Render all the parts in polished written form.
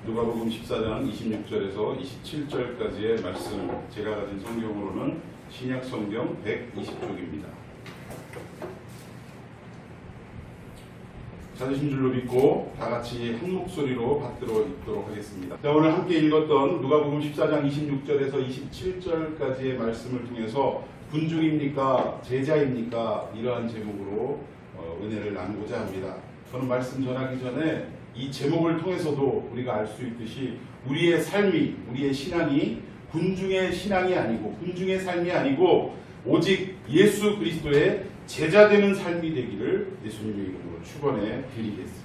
누가복음 14장 26절에서 27절까지의 말씀, 제가 가진 성경으로는 신약 성경 120쪽입니다. 찾으신 줄로 믿고 다 같이 한 목소리로 받들어 읽도록 하겠습니다. 자, 오늘 함께 읽었던 누가복음 14장 26절에서 27절까지의 말씀을 통해서 군중입니까? 제자입니까? 이러한 제목으로 은혜를 나누고자 합니다. 저는 말씀 전하기 전에 이 제목을 통해서도 우리가 알 수 있듯이 우리의 삶이, 우리의 신앙이 군중의 신앙이 아니고, 군중의 삶이 아니고 오직 예수 그리스도의 제자되는 삶이 되기를 예수님의 이름으로 축원해 드리겠습니다.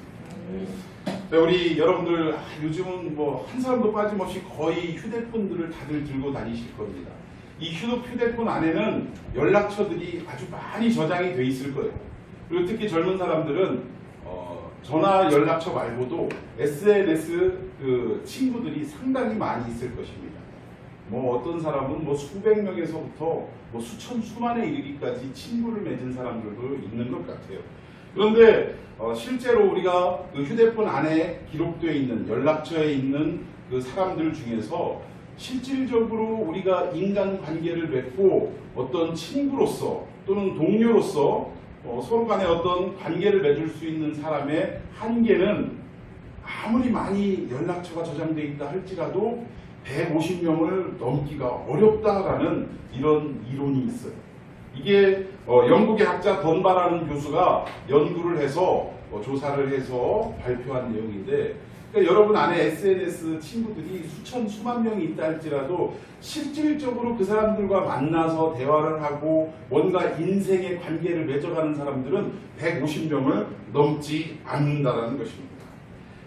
자, 우리 여러분들 요즘은 뭐 한 사람도 빠짐없이 거의 휴대폰들을 다들 들고 다니실 겁니다. 이 휴대폰 안에는 연락처들이 아주 많이 저장이 돼 있을 거예요. 그리고 특히 젊은 사람들은 전화 연락처 말고도 SNS 친구들이 상당히 많이 있을 것입니다. 뭐 어떤 사람은 뭐 수백 명에서부터 뭐 수천 수만에 이르기까지 친구를 맺은 사람들도 있는 것 같아요. 그런데 실제로 우리가 그 휴대폰 안에 기록되어 있는 연락처에 있는 그 사람들 중에서 실질적으로 우리가 인간관계를 맺고 어떤 친구로서 또는 동료로서 서로 간에 어떤 관계를 맺을 수 있는 사람의 한계는 아무리 많이 연락처가 저장되어 있다 할지라도 150명을 넘기가 어렵다라는 이런 이론이 있어요. 이게 영국의 학자 던바라는 교수가 연구를 해서 조사를 해서 발표한 내용인데, 그러니까 여러분 안에 SNS 친구들이 수천 수만 명이 있다 할지라도 실질적으로 그 사람들과 만나서 대화를 하고 뭔가 인생의 관계를 맺어가는 사람들은 150명을 넘지 않는다라는 것입니다.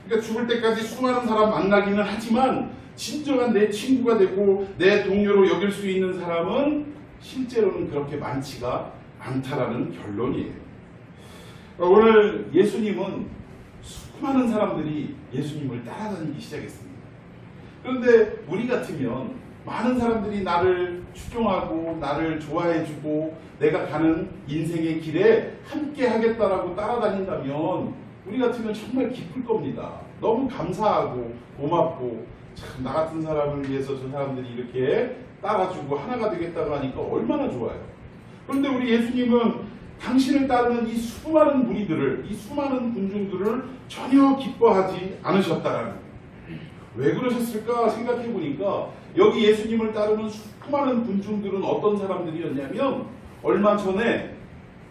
그러니까 죽을 때까지 수많은 사람 만나기는 하지만 진정한 내 친구가 되고 내 동료로 여길 수 있는 사람은 실제로는 그렇게 많지가 않다라는 결론이에요. 오늘 예수님은 수많은 사람들이 예수님을 따라다니기 시작했습니다. 그런데 우리 같으면 많은 사람들이 나를 추종하고 나를 좋아해주고 내가 가는 인생의 길에 함께 하겠다라고 따라다닌다면 우리 같으면 정말 기쁠 겁니다. 너무 감사하고 고맙고 참 나 같은 사람을 위해서 저 사람들이 이렇게 따라주고 하나가 되겠다고 하니까 얼마나 좋아요. 그런데 우리 예수님은 당신을 따르는 이 수많은 무리들을, 이 수많은 군중들을 전혀 기뻐하지 않으셨다라는 거예요. 왜 그러셨을까 생각해 보니까 여기 예수님을 따르는 수많은 군중들은 어떤 사람들이었냐면 얼마 전에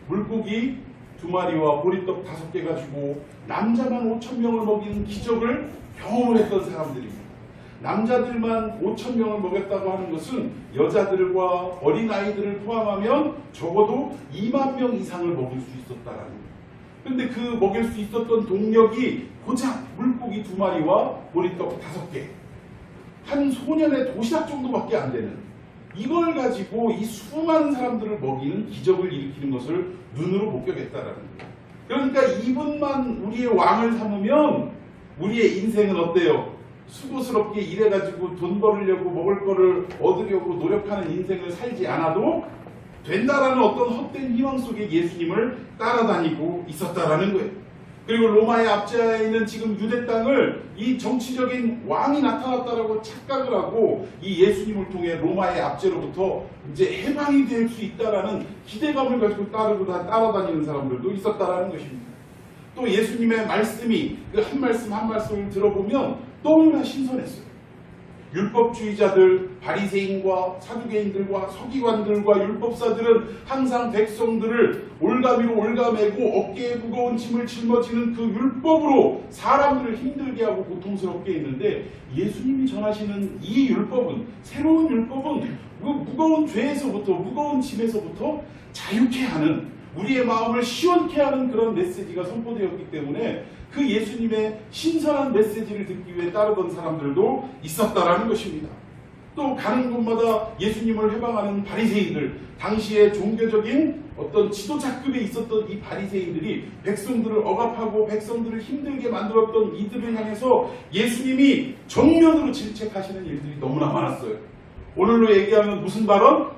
물고기 2마리와 보리떡 5개 가지고 남자만 5,000명을 먹이는 기적을 경험을 했던 사람들입니다. 남자들만 5,000명을 먹였다고 하는 것은 여자들과 어린아이들을 포함하면 적어도 2만 명 이상을 먹일 수 있었다라는 거예요. 그런데 그 먹일 수 있었던 동력이 고작 물고기 2마리와 보리떡 5개, 한 소년의 도시락 정도밖에 안 되는, 이걸 가지고 이 수많은 사람들을 먹이는 기적을 일으키는 것을 눈으로 목격했다라는 거예요. 그러니까 이분만 우리의 왕을 삼으면 우리의 인생은 어때요? 수고스럽게 일해가지고 돈 벌으려고 먹을 거를 얻으려고 노력하는 인생을 살지 않아도 된다라는 어떤 헛된 희망 속에 예수님을 따라다니고 있었다라는 거예요. 그리고 로마의 압제하에 있는 지금 유대 땅을 이 정치적인 왕이 나타났다라고 착각을 하고 이 예수님을 통해 로마의 압제로부터 이제 해방이 될 수 있다라는 기대감을 가지고 따라다니는 사람들도 있었다라는 것입니다. 또 예수님의 말씀이 그 한 말씀 한 말씀을 들어보면 너무나 신선했어요. 율법주의자들, 바리새인과 사두개인들과 서기관들과 율법사들은 항상 백성들을 올가미로 올가매고 어깨에 무거운 짐을 짊어지는 그 율법으로 사람들을 힘들게 하고 고통스럽게 했는데 예수님이 전하시는 이 율법은, 새로운 율법은 그 무거운 죄에서부터, 무거운 짐에서부터 자유케 하는, 우리의 마음을 시원케 하는 그런 메시지가 선포되었기 때문에 그 예수님의 신선한 메시지를 듣기 위해 따르던 사람들도 있었다라는 것입니다. 또 가는 곳마다 예수님을 해방하는 바리새인들, 당시의 종교적인 어떤 지도자급에 있었던 이 바리새인들이 백성들을 억압하고 백성들을 힘들게 만들었던 이들을 향해서 예수님이 정면으로 질책하시는 일들이 너무나 많았어요. 오늘로 얘기하면 무슨 발언?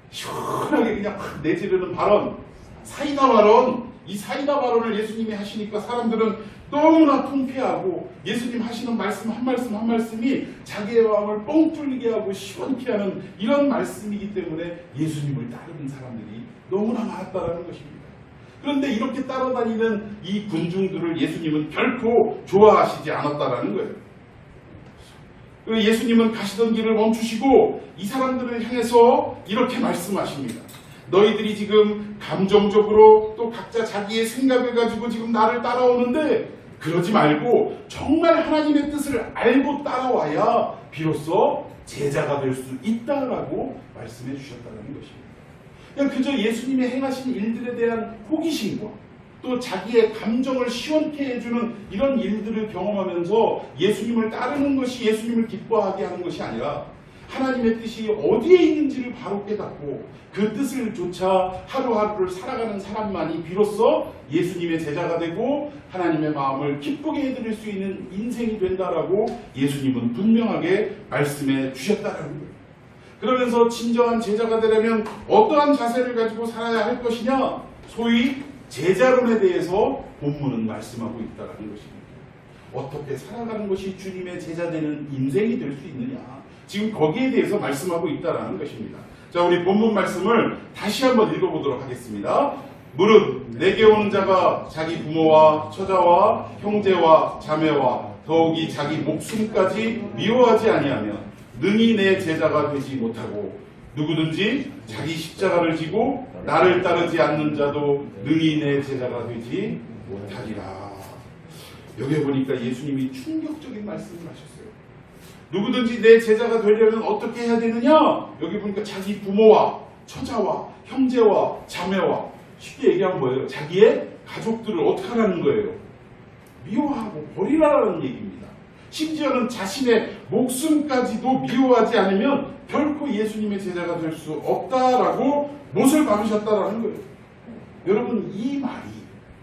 시원하게 그냥 확 내지르는 발언, 사이다 발언. 이 사이다 발언을 예수님이 하시니까 사람들은 너무나 통쾌하고 예수님 하시는 말씀 한 말씀 한 말씀이 자기의 마음을 뻥 뚫리게 하고 시원케 하는 이런 말씀이기 때문에 예수님을 따르는 사람들이 너무나 많았다라는 것입니다. 그런데 이렇게 따라다니는 이 군중들을 예수님은 결코 좋아하시지 않았다라는 거예요. 예수님은 가시던 길을 멈추시고 이 사람들을 향해서 이렇게 말씀하십니다. 너희들이 지금 감정적으로 또 각자 자기의 생각을 가지고 지금 나를 따라오는데 그러지 말고 정말 하나님의 뜻을 알고 따라와야 비로소 제자가 될 수 있다라고 말씀해 주셨다는 것입니다. 그냥 그저 예수님의 행하신 일들에 대한 호기심과 또 자기의 감정을 시원케 해주는 이런 일들을 경험하면서 예수님을 따르는 것이 예수님을 기뻐하게 하는 것이 아니라 하나님의 뜻이 어디에 있는지를 바로 깨닫고 그 뜻을 쫓아 하루하루를 살아가는 사람만이 비로소 예수님의 제자가 되고 하나님의 마음을 기쁘게 해드릴 수 있는 인생이 된다라고 예수님은 분명하게 말씀해 주셨다는 거예요. 그러면서 진정한 제자가 되려면 어떠한 자세를 가지고 살아야 할 것이냐? 소위 제자론에 대해서 본문은 말씀하고 있다는 것입니다. 어떻게 살아가는 것이 주님의 제자되는 인생이 될 수 있느냐? 지금 거기에 대해서 말씀하고 있다는 것입니다. 자, 우리 본문 말씀을 다시 한번 읽어보도록 하겠습니다. 무릇 내게 오는 자가 자기 부모와 처자와 형제와 자매와 더욱이 자기 목숨까지 미워하지 아니하면 능히 내 제자가 되지 못하고 누구든지 자기 십자가를 지고 나를 따르지 않는 자도 능히 내 제자가 되지 못하리라. 여기 보니까 예수님이 충격적인 말씀을 하셨어요. 누구든지 내 제자가 되려면 어떻게 해야 되느냐? 여기 보니까 자기 부모와 처자와 형제와 자매와 쉽게 얘기하면 뭐예요? 자기의 가족들을 어떻게 하라는 거예요? 미워하고 버리라는 얘기입니다. 심지어는 자신의 목숨까지도 미워하지 않으면 결코 예수님의 제자가 될 수 없다라고 못을 박으셨다라는 거예요. 여러분, 이 말이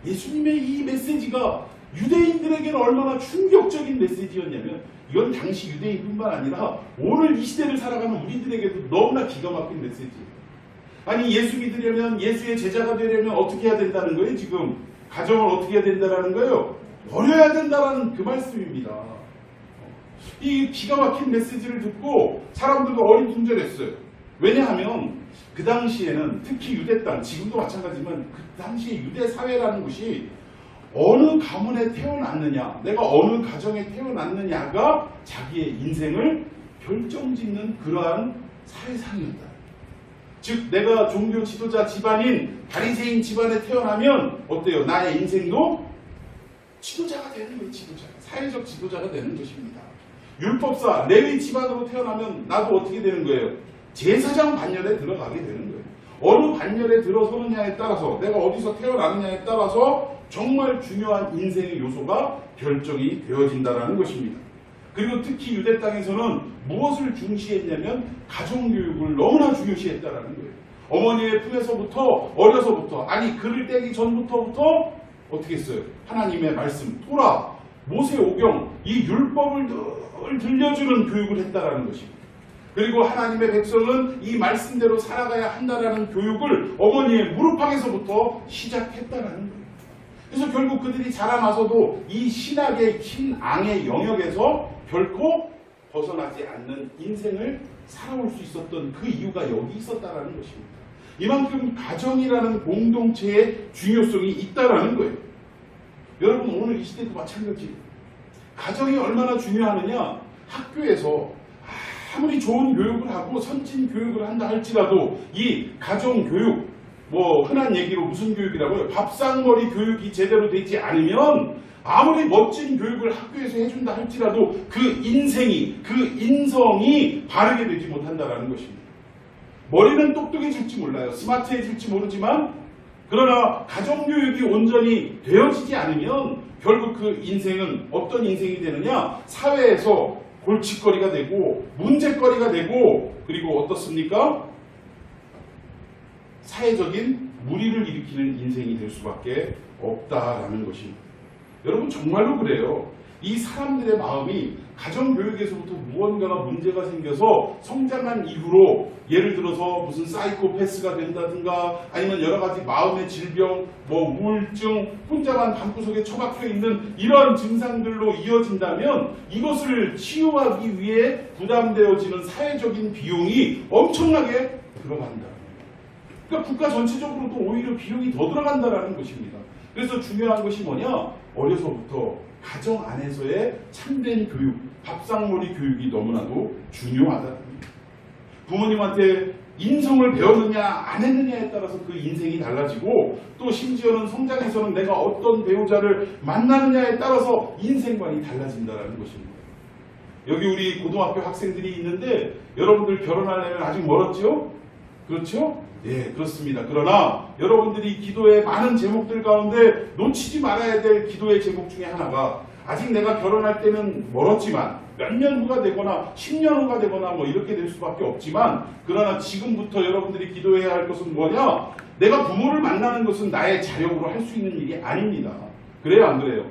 예수님의 이 메시지가 유대인들에게는 얼마나 충격적인 메시지였냐면 이건 당시 유대인뿐만 아니라 오늘 이 시대를 살아가는 우리들에게도 너무나 기가 막힌 메시지예요. 아니, 예수 믿으려면, 예수의 제자가 되려면 어떻게 해야 된다는 거예요? 지금 가정을 어떻게 해야 된다는 거예요? 버려야 된다는 그 말씀입니다. 이 기가 막힌 메시지를 듣고 사람들도 어리둥절했어요. 왜냐하면 그 당시에는 특히 유대 땅, 지금도 마찬가지지만 그 당시에 유대 사회라는 것이 어느 가문에 태어났느냐, 내가 어느 가정에 태어났느냐가 자기의 인생을 결정짓는 그러한 사회상이었다. 즉 내가 종교 지도자 집안인 바리새인 집안에 태어나면 어때요? 나의 인생도 지도자가 되는 거예요. 지도자, 사회적 지도자가 되는 것입니다. 율법사 레위 집안으로 태어나면 나도 어떻게 되는 거예요? 제사장 반열에 들어가게 되는 거예요. 어느 반열에 들어서느냐에 따라서, 내가 어디서 태어나느냐에 따라서 정말 중요한 인생의 요소가 결정이 되어진다는 것입니다. 그리고 특히 유대 땅에서는 무엇을 중시했냐면 가정교육을 너무나 중요시했다는 거예요. 어머니의 품에서부터, 어려서부터, 아니 글을 떼기 전부터 어떻게 했어요? 하나님의 말씀, 토라, 모세오경, 이 율법을 늘 들려주는 교육을 했다는 것입니다. 그리고 하나님의 백성은 이 말씀대로 살아가야 한다라는 교육을 어머니의 무릎팍에서부터 시작했다는 거예요. 그래서 결국 그들이 자라나서도 이 신학의 흰 앙의 영역에서 결코 벗어나지 않는 인생을 살아올 수 있었던 그 이유가 여기 있었다는 것입니다. 이만큼 가정이라는 공동체의 중요성이 있다는 거예요. 여러분, 오늘 이 시대도 마찬가지예요. 가정이 얼마나 중요하느냐? 학교에서 아무리 좋은 교육을 하고 선진 교육을 한다 할지라도 이 가정 교육, 뭐 흔한 얘기로 무슨 교육이라고요? 밥상머리 교육이 제대로 되지 않으면 아무리 멋진 교육을 학교에서 해준다 할지라도 그 인생이, 그 인성이 바르게 되지 못한다는 것입니다. 머리는 똑똑해질지 몰라요. 스마트해질지 모르지만 그러나 가정교육이 온전히 되어지지 않으면 결국 그 인생은 어떤 인생이 되느냐? 사회에서 골칫거리가 되고 문제거리가 되고 그리고 어떻습니까? 사회적인 무리를 일으키는 인생이 될 수밖에 없다라는 것입니다. 여러분, 정말로 그래요. 이 사람들의 마음이 가정교육에서부터 무언가가 문제가 생겨서 성장한 이후로 예를 들어서 무슨 사이코패스가 된다든가 아니면 여러 가지 마음의 질병, 뭐 우울증, 혼자만 방구석에 처박혀 있는 이런 증상들로 이어진다면 이것을 치유하기 위해 부담되어지는 사회적인 비용이 엄청나게 들어간다. 그러니까 국가 전체적으로도 오히려 비용이 더 들어간다는 것입니다. 그래서 중요한 것이 뭐냐? 어려서부터 가정 안에서의 참된 교육, 밥상머리 교육이 너무나도 중요하다. 부모님한테 인성을 배웠느냐 안 했느냐에 따라서 그 인생이 달라지고 또 심지어는 성장에서는 내가 어떤 배우자를 만나느냐에 따라서 인생관이 달라진다는 것입니다. 여기 우리 고등학교 학생들이 있는데 여러분들 결혼하려면 아직 멀었죠? 그렇죠? 예, 그렇습니다. 그러나 여러분들이 기도의 많은 제목들 가운데 놓치지 말아야 될 기도의 제목 중에 하나가 아직 내가 결혼할 때는 멀었지만 몇 년 후가 되거나 10년 후가 되거나 뭐 이렇게 될 수밖에 없지만 그러나 지금부터 여러분들이 기도해야 할 것은 뭐냐? 내가 부모를 만나는 것은 나의 자력으로 할 수 있는 일이 아닙니다. 그래요, 안 그래요?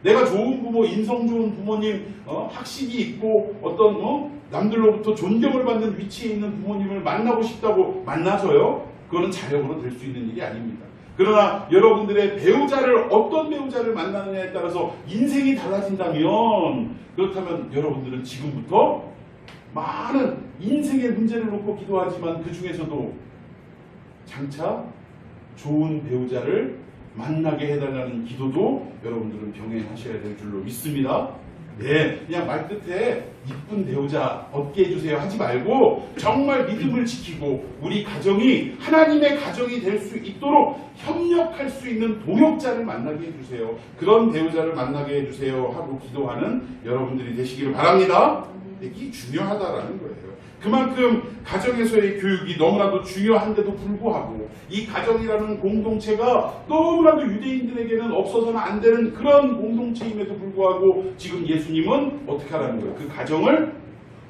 내가 좋은 부모, 인성 좋은 부모님, 학식이 있고 어떤 남들로부터 존경을 받는 위치에 있는 부모님을 만나고 싶다고 만나서요? 그거는 자력으로 될 수 있는 일이 아닙니다. 그러나 여러분들의 배우자를 어떤 배우자를 만나느냐에 따라서 인생이 달라진다면 그렇다면 여러분들은 지금부터 많은 인생의 문제를 놓고 기도하지만 그 중에서도 장차 좋은 배우자를 만나게 해달라는 기도도 여러분들은 병행하셔야 될 줄로 믿습니다. 네, 그냥 말끝에 이쁜 배우자 얻게 해주세요 하지 말고 정말 믿음을 지키고 우리 가정이 하나님의 가정이 될 수 있도록 협력할 수 있는 동역자를 만나게 해주세요. 그런 배우자를 만나게 해주세요 하고 기도하는 여러분들이 되시기를 바랍니다. 이게 중요하다라는 거예요. 그만큼 가정에서의 교육이 너무나도 중요한데도 불구하고 이 가정이라는 공동체가 너무나도 유대인들에게는 없어서는 안 되는 그런 공동체임에도 불구하고 지금 예수님은 어떻게 하라는 거예요? 그 가정을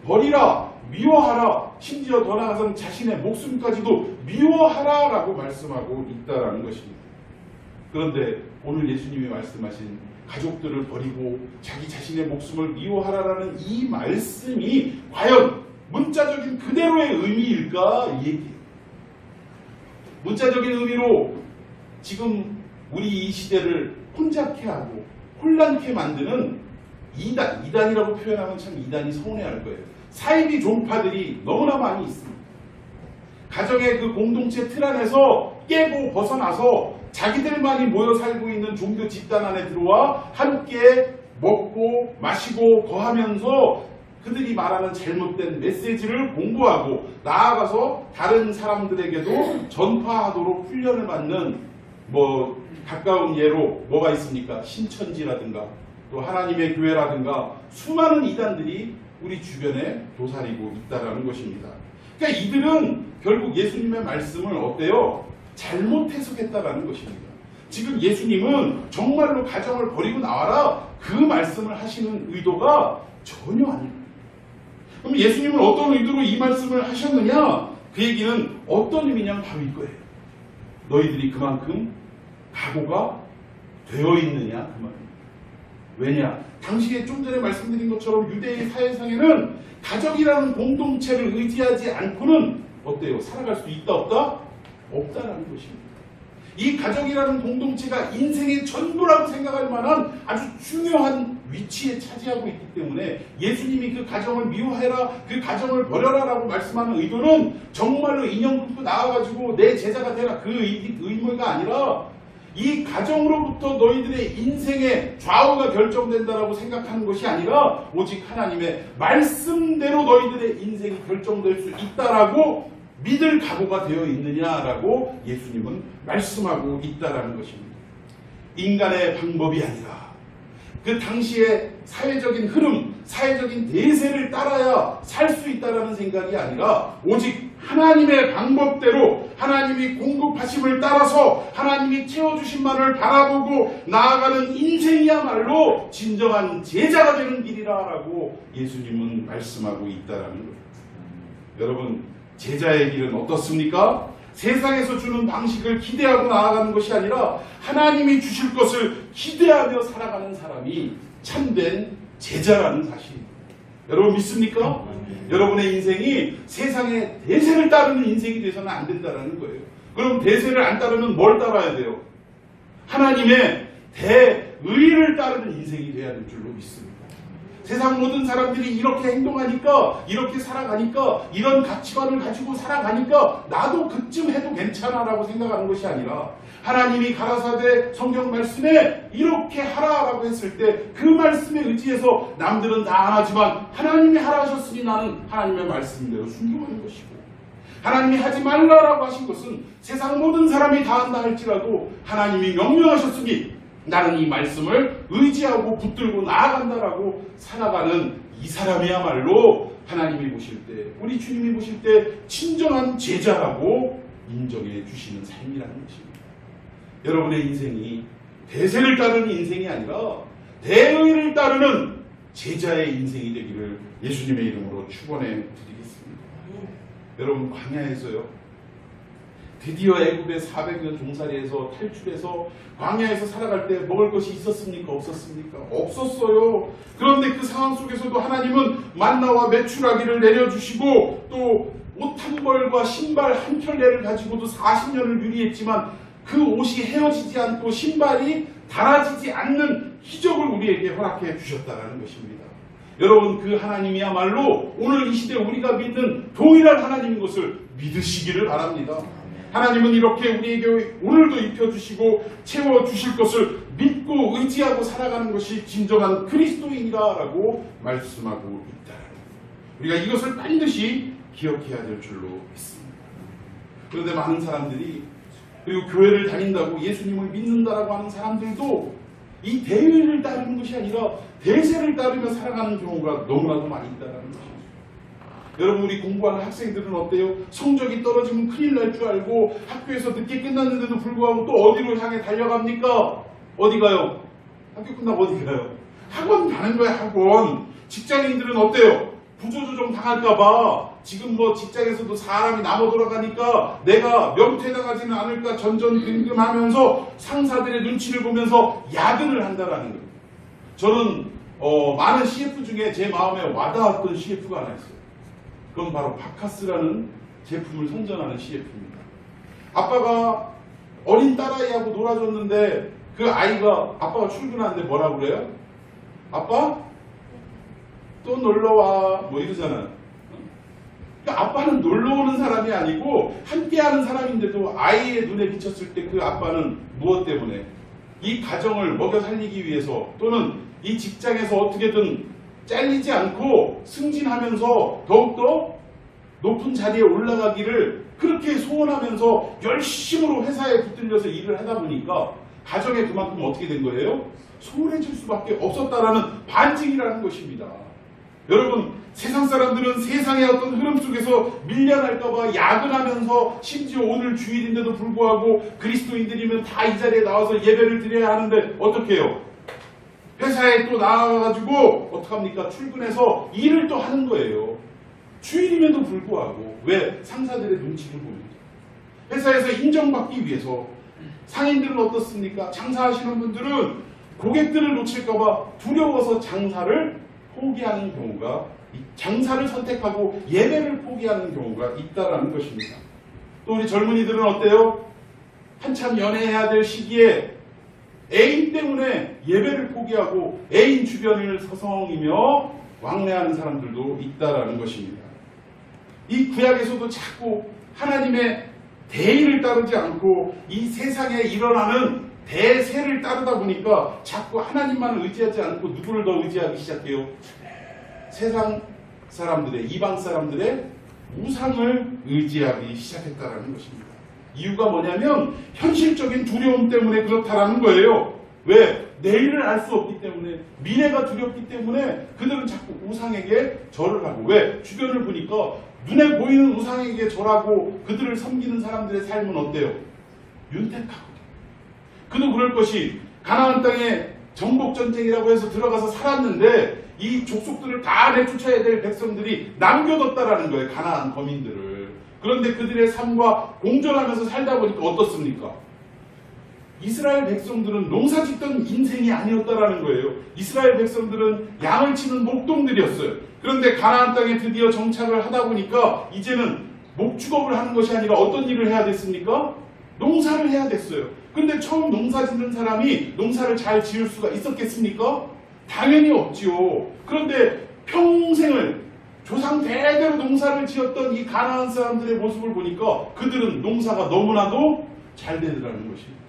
버리라, 미워하라, 심지어 더 나아가서는 자신의 목숨까지도 미워하라라고 말씀하고 있다라는 것입니다. 그런데 오늘 예수님이 말씀하신 가족들을 버리고 자기 자신의 목숨을 미워하라라는 이 말씀이 과연 문자적인 그대로의 의미일까? 이 얘기예요. 문자적인 의미로 지금 우리 이 시대를 혼잡케 하고 혼란케 만드는 이단이라고 표현하면 참 이단이 서운해할 거예요. 사이비 종파들이 너무나 많이 있습니다. 가정의 그 공동체 틀 안에서 깨고 벗어나서 자기들만이 모여 살고 있는 종교 집단 안에 들어와 함께 먹고 마시고 거하면서 그들이 말하는 잘못된 메시지를 공부하고 나아가서 다른 사람들에게도 전파하도록 훈련을 받는 가까운 예로 뭐가 있습니까? 신천지라든가 또 하나님의 교회라든가 수많은 이단들이 우리 주변에 도사리고 있다는 것입니다. 그러니까 이들은 결국 예수님의 말씀을 어때요? 잘못 해석했다라는 것입니다. 지금 예수님은 정말로 가정을 버리고 나와라 그 말씀을 하시는 의도가 전혀 아닙니다. 그럼 예수님은 어떤 의도로 이 말씀을 하셨느냐? 그 얘기는 어떤 의미냐면 바로 이거예요. 너희들이 그만큼 각오가 되어 있느냐 그 말입니다. 왜냐? 당시에 좀 전에 말씀드린 것처럼 유대의 사회상에는 가족이라는 공동체를 의지하지 않고는 어때요? 살아갈 수 있다 없다? 없다라는 것입니다. 이 가족이라는 공동체가 인생의 전부라고 생각할 만한 아주 중요한 위치에 차지하고 있기 때문에 예수님이 그 가정을 미워해라, 그 가정을 버려라 라고 말씀하는 의도는 정말로 인형 끊고 나와가지고 내 제자가 되라 그 의무가 아니라 이 가정으로부터 너희들의 인생의 좌우가 결정된다라고 생각하는 것이 아니라 오직 하나님의 말씀대로 너희들의 인생이 결정될 수 있다라고 믿을 각오가 되어 있느냐라고 예수님은 말씀하고 있다라는 것입니다. 인간의 방법이 아니라 그 당시의 사회적인 흐름, 사회적인 대세를 따라야 살 수 있다라는 생각이 아니라 오직 하나님의 방법대로 하나님이 공급하심을 따라서 하나님이 채워주신만을 바라보고 나아가는 인생이야말로 진정한 제자가 되는 길이라고 예수님은 말씀하고 있다라는 거예요. 여러분, 제자의 길은 어떻습니까? 세상에서 주는 방식을 기대하고 나아가는 것이 아니라 하나님이 주실 것을 기대하며 살아가는 사람이 참된 제자라는 사실입니다. 여러분 믿습니까? 여러분의 인생이 세상의 대세를 따르는 인생이 돼서는 안 된다는 거예요. 그럼 대세를 안 따르면 뭘 따라야 돼요? 하나님의 대의를 따르는 인생이 돼야 될 줄로 믿습니다. 세상 모든 사람들이 이렇게 행동하니까, 이렇게 살아가니까, 이런 가치관을 가지고 살아가니까 나도 그쯤 해도 괜찮아라고 생각하는 것이 아니라 하나님이 가라사대 성경 말씀에 이렇게 하라라고 했을 때 그 말씀에 의지해서 남들은 다 안 하지만 하나님이 하라 하셨으니 나는 하나님의 말씀대로 순종하는 것이고, 하나님이 하지 말라라고 하신 것은 세상 모든 사람이 다 한다 할지라도 하나님이 명령하셨으니 나는 이 말씀을 의지하고 붙들고 나아간다라고 살아가는 이 사람이야말로 하나님이 보실 때, 우리 주님이 보실 때 진정한 제자라고 인정해 주시는 삶이라는 것입니다. 여러분의 인생이 대세를 따르는 인생이 아니라 대의를 따르는 제자의 인생이 되기를 예수님의 이름으로 축원해 드리겠습니다. 여러분, 광야에서요, 드디어 애굽의 400년 종살이에서 탈출해서 광야에서 살아갈 때 먹을 것이 있었습니까? 없었습니까? 없었어요. 그런데 그 상황 속에서도 하나님은 만나와 메추라기를 내려주시고 또 옷 한 벌과 신발 한 켤레를 가지고도 40년을 유리했지만 그 옷이 헤어지지 않고 신발이 닳아지지 않는 기적을 우리에게 허락해 주셨다는 것입니다. 여러분, 그 하나님이야말로 오늘 이 시대 우리가 믿는 동일한 하나님인 것을 믿으시기를 바랍니다. 하나님은 이렇게 우리에게 오늘도 입혀주시고 채워주실 것을 믿고 의지하고 살아가는 것이 진정한 그리스도인이라고 말씀하고 있다. 우리가 이것을 반드시 기억해야 될 줄로 믿습니다. 그런데 많은 사람들이, 그리고 교회를 다닌다고 예수님을 믿는다라고 하는 사람들도 이 대의를 따르는 것이 아니라 대세를 따르며 살아가는 경우가 너무나도 많이 있다는 것입니다. 여러분, 우리 공부하는 학생들은 어때요? 성적이 떨어지면 큰일 날 줄 알고 학교에서 늦게 끝났는데도 불구하고 또 어디로 향해 달려갑니까? 어디 가요? 학교 끝나고 어디 가요? 학원 가는 거야, 학원. 직장인들은 어때요? 구조조정 당할까봐 지금 뭐 직장에서도 사람이 남아 돌아가니까 내가 명퇴당하지는 않을까 전전긍긍하면서 상사들의 눈치를 보면서 야근을 한다라는 거예요. 저는 많은 CF 중에 제 마음에 와닿았던 CF가 하나 있어요. 그건 바로 바카스라는 제품을 선전하는 CF입니다. 아빠가 어린 딸아이하고 놀아줬는데 그 아이가, 아빠가 출근하는데 뭐라고 그래요? 아빠? 또 놀러와, 뭐 이러잖아요. 그러니까 아빠는 놀러오는 사람이 아니고 함께하는 사람인데도 아이의 눈에 비쳤을 때 그 아빠는 무엇 때문에? 이 가정을 먹여 살리기 위해서, 또는 이 직장에서 어떻게든 잘리지 않고 승진하면서 더욱더 높은 자리에 올라가기를 그렇게 소원하면서 열심으로 회사에 붙들려서 일을 하다 보니까 가정에 그만큼 어떻게 된 거예요? 소홀해질 수밖에 없었다라는 반증이라는 것입니다. 여러분, 세상 사람들은 세상의 어떤 흐름 속에서 밀려날까봐 야근하면서, 심지어 오늘 주일인데도 불구하고 그리스도인들이면 다 이 자리에 나와서 예배를 드려야 하는데 어떻게 해요? 회사에 또 나와가지고 어떡합니까? 출근해서 일을 또 하는 거예요. 주일임에도 불구하고. 왜? 상사들의 눈치를 보면서. 회사에서 인정받기 위해서. 상인들은 어떻습니까? 장사하시는 분들은 고객들을 놓칠까봐 두려워서 장사를 포기하는 경우가, 장사를 선택하고 예배를 포기하는 경우가 있다라는 것입니다. 또 우리 젊은이들은 어때요? 한참 연애해야 될 시기에 애인 때문에 예배를 포기하고 애인 주변을 서성이며 왕래하는 사람들도 있다라는 것입니다. 이 구약에서도 자꾸 하나님의 대의를 따르지 않고 이 세상에 일어나는 대세를 따르다 보니까 자꾸 하나님만을 의지하지 않고 누구를 더 의지하기 시작해요? 세상 사람들의, 이방 사람들의 우상을 의지하기 시작했다라는 것입니다. 이유가 뭐냐면 현실적인 두려움 때문에 그렇다라는 거예요. 왜? 내일을 알 수 없기 때문에, 미래가 두렵기 때문에 그들은 자꾸 우상에게 절을 하고, 왜? 주변을 보니까 눈에 보이는 우상에게 절하고 그들을 섬기는 사람들의 삶은 어때요? 윤택하고. 그도 그럴 것이, 가나안 땅에 정복전쟁이라고 해서 들어가서 살았는데 이 족속들을 다 내쫓아야 될 백성들이 남겨뒀다라는 거예요. 가나안 거민들을. 그런데 그들의 삶과 공존하면서 살다 보니까 어떻습니까? 이스라엘 백성들은 농사 짓던 인생이 아니었다라는 거예요. 이스라엘 백성들은 양을 치는 목동들이었어요. 그런데 가나안 땅에 드디어 정착을 하다 보니까 이제는 목축업을 하는 것이 아니라 어떤 일을 해야 됐습니까? 농사를 해야 됐어요. 그런데 처음 농사 짓는 사람이 농사를 잘 지을 수가 있었겠습니까? 당연히 없지요. 그런데 평생을 조상 대대로 농사를 지었던 이 가나안 사람들의 모습을 보니까 그들은 농사가 너무나도 잘 되더라는 것입니다.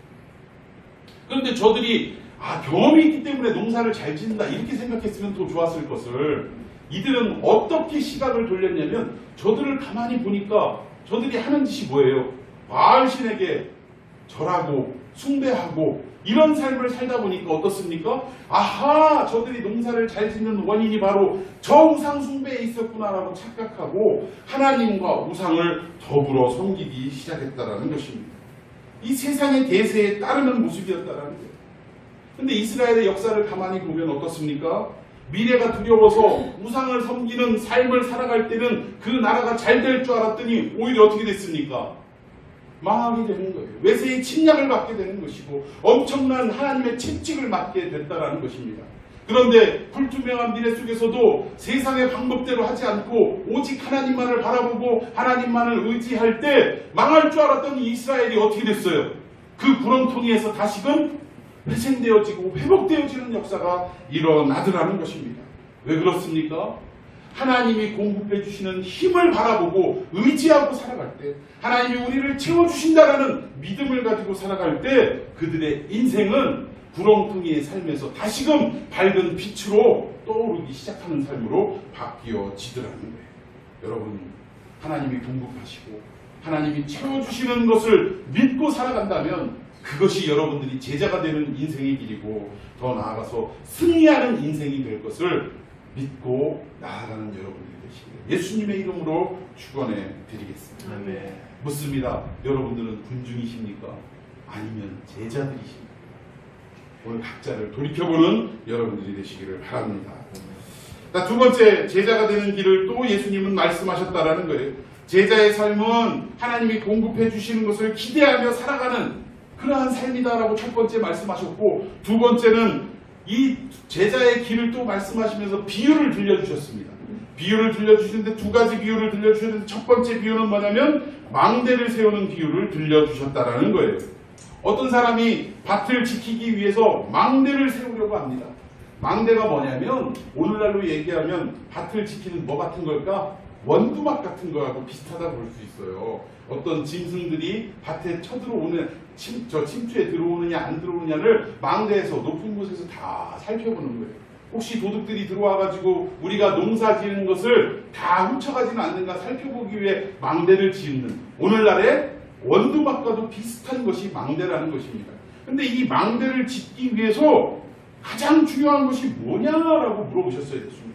그런데 저들이 경험이 있기 때문에 농사를 잘 짓는다 이렇게 생각했으면 더 좋았을 것을 이들은 어떻게 시각을 돌렸냐면 저들을 가만히 보니까 저들이 하는 짓이 뭐예요? 바알신에게 절하고 숭배하고 이런 삶을 살다 보니까 어떻습니까? 아하, 저들이 농사를 잘 짓는 원인이 바로 저 우상 숭배에 있었구나라고 착각하고 하나님과 우상을 더불어 섬기기 시작했다라는 것입니다. 이 세상의 대세에 따르는 모습이었다라는 거예요. 근데 이스라엘의 역사를 가만히 보면 어떻습니까? 미래가 두려워서 우상을 섬기는 삶을 살아갈 때는 그 나라가 잘 될 줄 알았더니 오히려 어떻게 됐습니까? 망하게 되는 거예요. 외세의 침략을 받게 되는 것이고 엄청난 하나님의 채찍을 맞게 됐다라는 것입니다. 그런데 불투명한 미래 속에서도 세상의 방법대로 하지 않고 오직 하나님만을 바라보고 하나님만을 의지할 때 망할 줄 알았던 이스라엘이 어떻게 됐어요? 그 구렁텅이에서 다시금 회생되어지고 회복되어지는 역사가 일어나더라는 것입니다. 왜 그렇습니까? 하나님이 공급해 주시는 힘을 바라보고 의지하고 살아갈 때 하나님이 우리를 채워주신다라는 믿음을 가지고 살아갈 때 그들의 인생은 구렁텅이의 삶에서 다시금 밝은 빛으로 떠오르기 시작하는 삶으로 바뀌어지더라는 거예요. 여러분, 하나님이 공급하시고 하나님이 채워주시는 것을 믿고 살아간다면 그것이 여러분들이 제자가 되는 인생의 길이고 더 나아가서 승리하는 인생이 될 것을 믿고 나아가는 여러분들이 되시길 예수님의 이름으로 축원해 드리겠습니다. 아멘. 묻습니다. 여러분들은 군중이십니까? 아니면 제자들이십니까? 오늘 각자를 돌이켜보는 여러분들이 되시기를 바랍니다. 두 번째, 제자가 되는 길을 또 예수님은 말씀하셨다라는 거예요. 제자의 삶은 하나님이 공급해 주시는 것을 기대하며 살아가는 그러한 삶이다라고 첫 번째 말씀하셨고, 두 번째는 이 제자의 길을 또 말씀하시면서 비유를 들려주셨습니다. 비유를 들려주시는데 두 가지 비유를 들려주셨는데 첫 번째 비유는 뭐냐면 망대를 세우는 비유를 들려주셨다라는 거예요. 어떤 사람이 밭을 지키기 위해서 망대를 세우려고 합니다. 망대가 뭐냐면 오늘날로 얘기하면 밭을 지키는 뭐 같은 걸까? 원두막 같은 거하고 비슷하다고 볼 수 있어요. 어떤 짐승들이 밭에 쳐들어오는 침투에 들어오느냐 안 들어오느냐를 망대에서 높은 곳에서 다 살펴보는 거예요. 혹시 도둑들이 들어와가지고 우리가 농사 지은 것을 다 훔쳐가지는 않는가 살펴보기 위해 망대를 짓는 오늘날의 원두막과도 비슷한 것이 망대라는 것입니다. 근데 이 망대를 짓기 위해서 가장 중요한 것이 뭐냐라고 물어보셨어요. 예수님.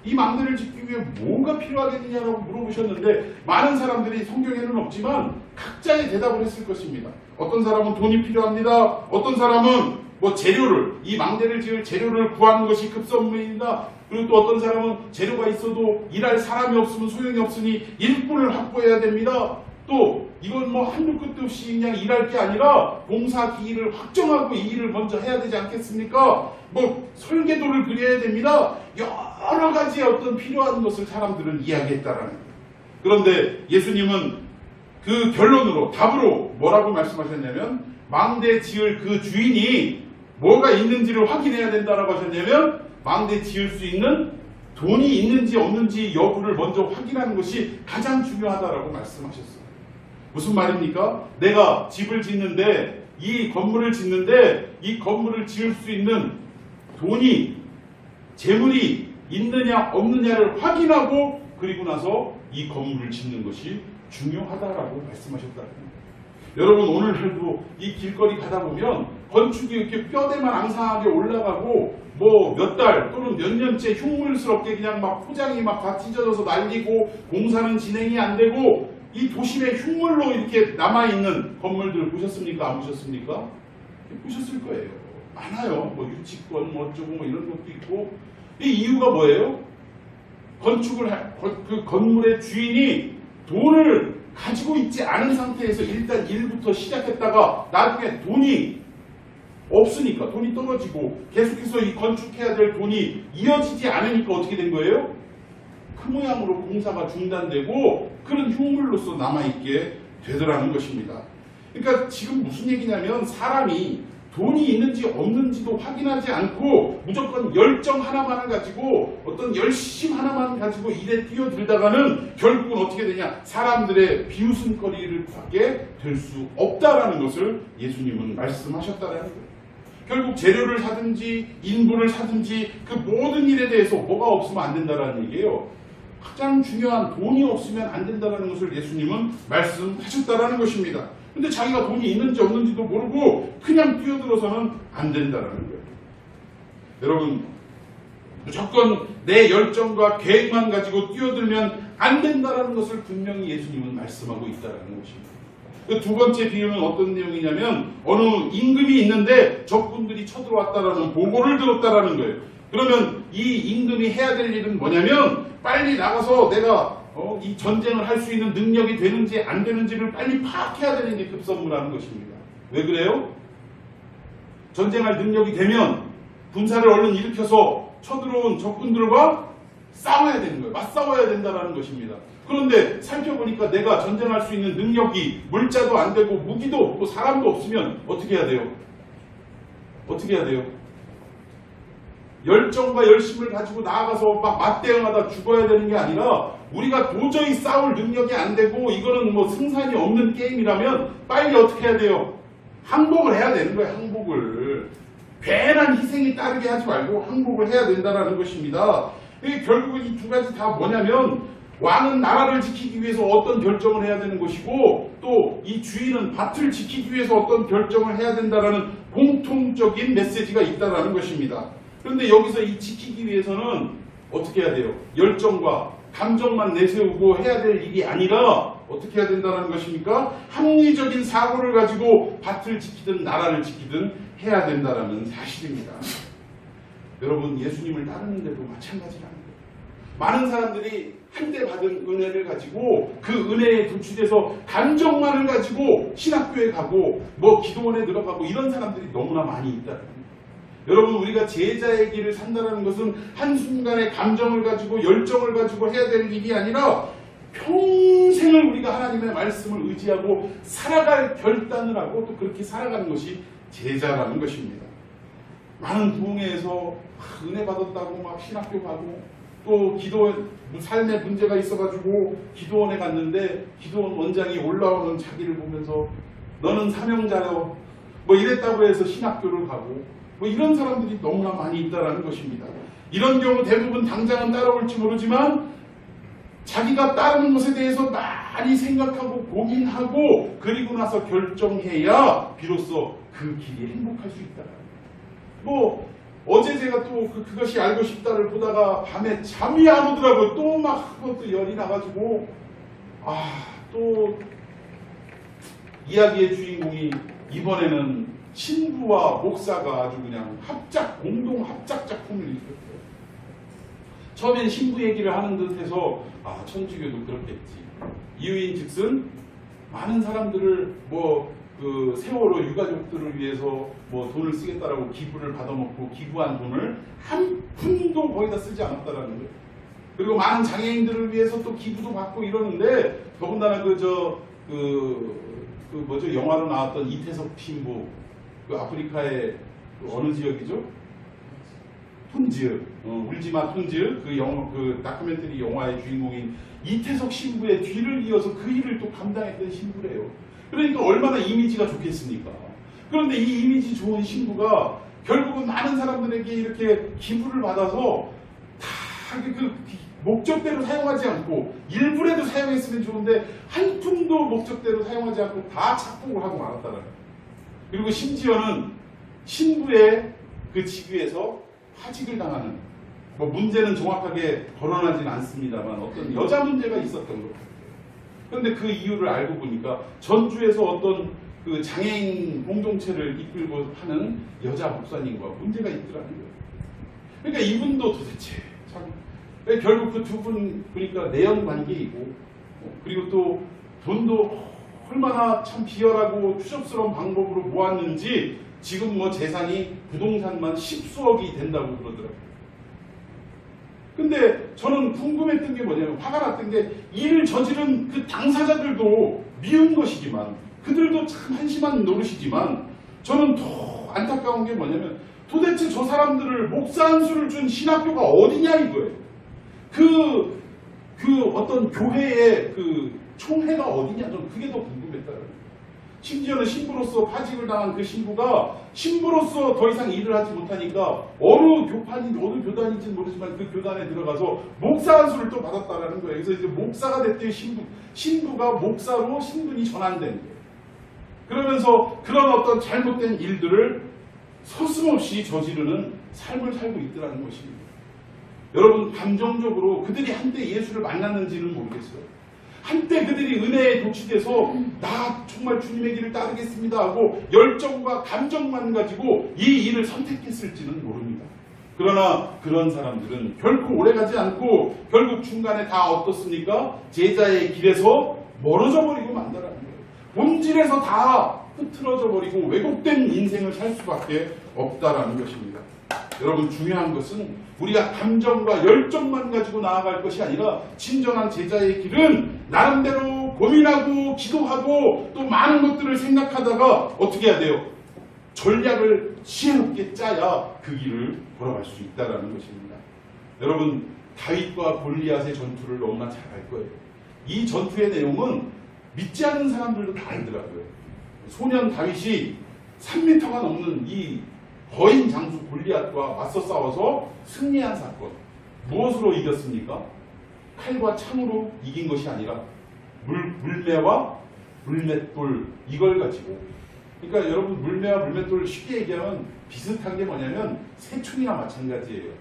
이 망대를 짓기 위해 뭐가 필요하겠느냐라고 물어보셨는데 많은 사람들이 성경에는 없지만 각자의 대답을 했을 것입니다. 어떤 사람은 돈이 필요합니다. 어떤 사람은 재료를, 이 망대를 지을 재료를 구하는 것이 급선무입니다. 그리고 또 어떤 사람은 재료가 있어도 일할 사람이 없으면 소용이 없으니 일꾼을 확보해야 됩니다. 또 이건 한도 끝도 없이 그냥 일할 게 아니라 봉사 기일을 확정하고 이 일을 먼저 해야 되지 않겠습니까? 설계도를 그려야 됩니다. 여러 가지의 어떤 필요한 것을 사람들은 이야기했다라는 거예요. 그런데 예수님은 그 결론으로 답으로 뭐라고 말씀하셨냐면 망대 지을 그 주인이 뭐가 있는지를 확인해야 된다라고 하셨냐면 망대 지을 수 있는 돈이 있는지 없는지 여부를 먼저 확인하는 것이 가장 중요하다라고 말씀하셨어요. 무슨 말입니까? 내가 집을 짓는데 이 건물을 짓는데 이 건물을 지을 수 있는 돈이 재물이 있느냐 없느냐를 확인하고 그리고 나서 이 건물을 짓는 것이 중요하다라고 말씀하셨다는 거예요. 여러분 오늘날도 이 길거리 가다 보면 건축이 이렇게 뼈대만 앙상하게 올라가고 몇 달 또는 몇 년째 흉물스럽게 그냥 포장이 다 찢어져서 날리고 공사는 진행이 안 되고 이 도심의 흉물로 이렇게 남아있는 건물들 보셨습니까? 안 보셨습니까? 보셨을 거예요. 많아요. 유치권 어쩌고 이런 것도 있고. 이 이유가 뭐예요? 그 건물의 주인이 돈을 가지고 있지 않은 상태에서 일단 일부터 시작했다가 나중에 돈이 없으니까 돈이 떨어지고 계속해서 이 건축해야 될 돈이 이어지지 않으니까 어떻게 된 거예요? 그 모양으로 공사가 중단되고 그런 흉물로서 남아있게 되더라는 것입니다. 그러니까 지금 무슨 얘기냐면 사람이 돈이 있는지 없는지도 확인하지 않고 무조건 열정 하나만을 가지고 어떤 열심 하나만 가지고 일에 뛰어들다가는 결국은 어떻게 되냐? 사람들의 비웃음거리를 받게 될 수 없다라는 것을 예수님은 말씀하셨다라는 거예요. 결국 재료를 사든지 인부를 사든지 그 모든 일에 대해서 뭐가 없으면 안 된다라는 얘기예요. 가장 중요한 돈이 없으면 안 된다는 것을 예수님은 말씀하셨다라는 것입니다. 근데 자기가 돈이 있는지 없는지도 모르고 그냥 뛰어들어서는 안 된다는 거예요. 여러분, 무조건 내 열정과 계획만 가지고 뛰어들면 안 된다는 것을 분명히 예수님은 말씀하고 있다는 것입니다. 그 두 번째 비유는 어떤 내용이냐면 어느 임금이 있는데 적군들이 쳐들어왔다라는 보고를 들었다라는 거예요. 그러면 이 임금이 해야 될 일은 뭐냐면 빨리 나가서 내가 이 전쟁을 할 수 있는 능력이 되는지 안 되는지를 빨리 파악해야 되는 게 급선무라는 것입니다. 왜 그래요? 전쟁할 능력이 되면 군사를 얼른 일으켜서 쳐들어온 적군들과 싸워야 되는 거예요. 맞싸워야 된다는 것입니다. 그런데 살펴보니까 내가 전쟁할 수 있는 능력이 물자도 안 되고 무기도 없고 사람도 없으면 어떻게 해야 돼요? 어떻게 해야 돼요? 열정과 열심을 가지고 나아가서 막 맞대응하다 죽어야 되는 게 아니라 우리가 도저히 싸울 능력이 안 되고 이거는 뭐 승산이 없는 게임이라면 빨리 어떻게 해야 돼요? 항복을 해야 되는 거예요. 항복을. 괜한 희생이 따르게 하지 말고 항복을 해야 된다는 것입니다. 결국은 이 두 가지 다 뭐냐면 왕은 나라를 지키기 위해서 어떤 결정을 해야 되는 것이고 또 이 주인은 밭을 지키기 위해서 어떤 결정을 해야 된다는 공통적인 메시지가 있다는 것입니다. 그런데 여기서 이 지키기 위해서는 어떻게 해야 돼요? 열정과 감정만 내세우고 해야 될 일이 아니라 어떻게 해야 된다는 것입니까? 합리적인 사고를 가지고 밭을 지키든 나라를 지키든 해야 된다는 사실입니다. 여러분, 예수님을 따르는데도 마찬가지라는 거예요. 많은 사람들이 한때 받은 은혜를 가지고 그 은혜에 도취돼서 감정만을 가지고 신학교에 가고 뭐 기도원에 들어가고 이런 사람들이 너무나 많이 있다는 거예요. 여러분, 우리가 제자의 길을 산다는 것은 한순간의 감정을 가지고 열정을 가지고 해야 될 일이 아니라 평생을 우리가 하나님의 말씀을 의지하고 살아갈 결단을 하고 또 그렇게 살아가는 것이 제자라는 것입니다. 많은 부흥회에서 은혜 받았다고 막 신학교 가고 또 기도 삶에 문제가 있어가지고 기도원에 갔는데 기도원 원장이 올라오는 자기를 보면서 너는 사명자여 뭐 이랬다고 해서 신학교를 가고 뭐 이런 사람들이 너무나 많이 있다는 것입니다. 이런 경우 대부분 당장은 따라올지 모르지만 자기가 따르는 것에 대해서 많이 생각하고 고민하고 그리고 나서 결정해야 비로소 그 길이 행복할 수 있다. 뭐 어제 제가 또 그것이 알고 싶다를 보다가 밤에 잠이 안 오더라고요. 또 막 그것도 열이 나가지고 또 이야기의 주인공이 이번에는 신부와 목사가 아주 그냥 공동 합작 작품을 읽었어요. 처음엔 신부 얘기를 하는 듯해서 천주교도 그렇겠지. 이유인 즉슨 많은 사람들을 그 세월호 유가족들을 위해서 돈을 쓰겠다라고 기부를 받아먹고 기부한 돈을 한 푼도 거기다 쓰지 않았다라는 거예요. 그리고 많은 장애인들을 위해서 또 기부도 받고 이러는데 더군다나 영화로 나왔던 이태석 신부 그 아프리카의 어느 지역이죠? 톤즈, 울지마 톤즈 그 다큐멘터리 영화의 주인공인 이태석 신부의 뒤를 이어서 그 일을 또 감당했던 신부래요. 그러니까 얼마나 이미지가 좋겠습니까? 그런데 이 이미지 좋은 신부가 결국은 많은 사람들에게 이렇게 기부를 받아서 다 그 목적대로 사용하지 않고 일부라도 사용했으면 좋은데 한 푼도 목적대로 사용하지 않고 다 착복을 하고 말았다는 거예요. 그리고 심지어는 신부의 그 직위에서 파직을 당하는 문제는 정확하게 거론하지는 않습니다만 어떤 여자 문제가 있었던 것 같아요. 그런데 그 이유를 알고 보니까 전주에서 어떤 그 장애인 공동체를 이끌고 하는 여자 목사님과 문제가 있더라는 거예요. 그러니까 이분도 도대체 참 결국 그 두 분 보니까 내연 관계이고 그리고 또 돈도 얼마나 참 비열하고 추접스러운 방법으로 모았는지 지금 뭐 재산이 부동산만 10수억이 된다고 그러더라고요. 근데 저는 궁금했던 게 뭐냐면, 화가 났던 게, 이를 저지른 그 당사자들도 미운 것이지만, 그들도 참 한심한 노릇이지만, 저는 더 안타까운 게 뭐냐면, 도대체 저 사람들을 목사 한 수를 준 신학교가 어디냐 이거예요. 그 어떤 교회의 그 총회가 어디냐, 저는 그게 더 궁금했다는 거예요. 심지어는 신부로서 파직을 당한 그 신부가 신부로서 더 이상 일을 하지 못하니까 어느 교단인지는 모르지만 그 교단에 들어가서 목사 한 수를 또 받았다라는 거예요. 그래서 이제 목사가 됐더니 신부가 목사로 신분이 전환된 거예요. 그러면서 그런 어떤 잘못된 일들을 서슴없이 저지르는 삶을 살고 있더라는 것입니다. 여러분, 감정적으로 그들이 한때 예수를 만났는지는 모르겠어요. 한때 그들이 은혜에 도취돼서 나 정말 주님의 길을 따르겠습니다 하고 열정과 감정만 가지고 이 일을 선택했을지는 모릅니다. 그러나 그런 사람들은 결코 오래가지 않고 결국 중간에 다 어떻습니까? 제자의 길에서 멀어져 버리고 만다라는 거예요. 본질에서 다 흐트러져 버리고 왜곡된 인생을 살 수밖에 없다라는 것입니다. 여러분, 중요한 것은 우리가 감정과 열정만 가지고 나아갈 것이 아니라 진정한 제자의 길은 나름대로 고민하고 기도하고 또 많은 것들을 생각하다가 어떻게 해야 돼요? 전략을 지혜롭게 짜야 그 길을 걸어갈 수 있다는 것입니다. 여러분, 다윗과 골리앗의 전투를 너무나 잘 알 거예요. 이 전투의 내용은 믿지 않는 사람들도 다 알더라고요. 소년 다윗이 3m가 넘는 이 거인 장수 골리앗과 맞서 싸워서 승리한 사건. 무엇으로 이겼습니까? 칼과 창으로 이긴 것이 아니라 물매와 물맷돌, 이걸 가지고. 그러니까 여러분, 물매와 물맷돌을 쉽게 얘기하면 비슷한 게 뭐냐면 새총이나 마찬가지예요.